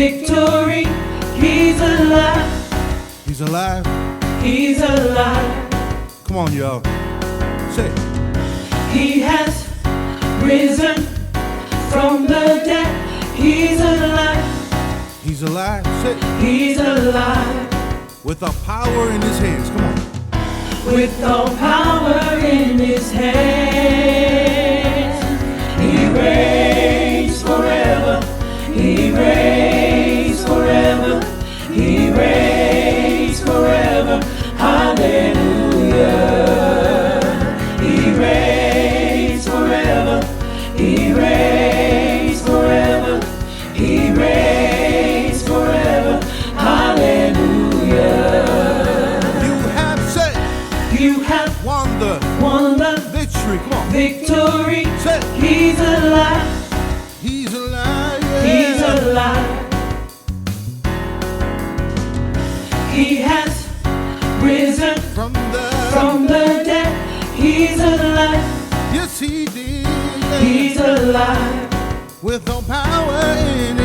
victory. He's alive. He's alive. He's alive. Come on, y'all. Say it. He has risen from the dead. He's alive. He's alive. Say it. He's alive. With the power in his hands. Come on. With all power in his hands. He reigns forever. He reigns forever. He reigns forever. Hallelujah. He reigns forever. He reigns forever. He reigns forever. Hallelujah. You have won the victory. Come on. Victory. Say. He's alive. He's alive. Yeah. He's alive. He has risen from the dead. He's alive. Yes, he did. He's alive. With all power in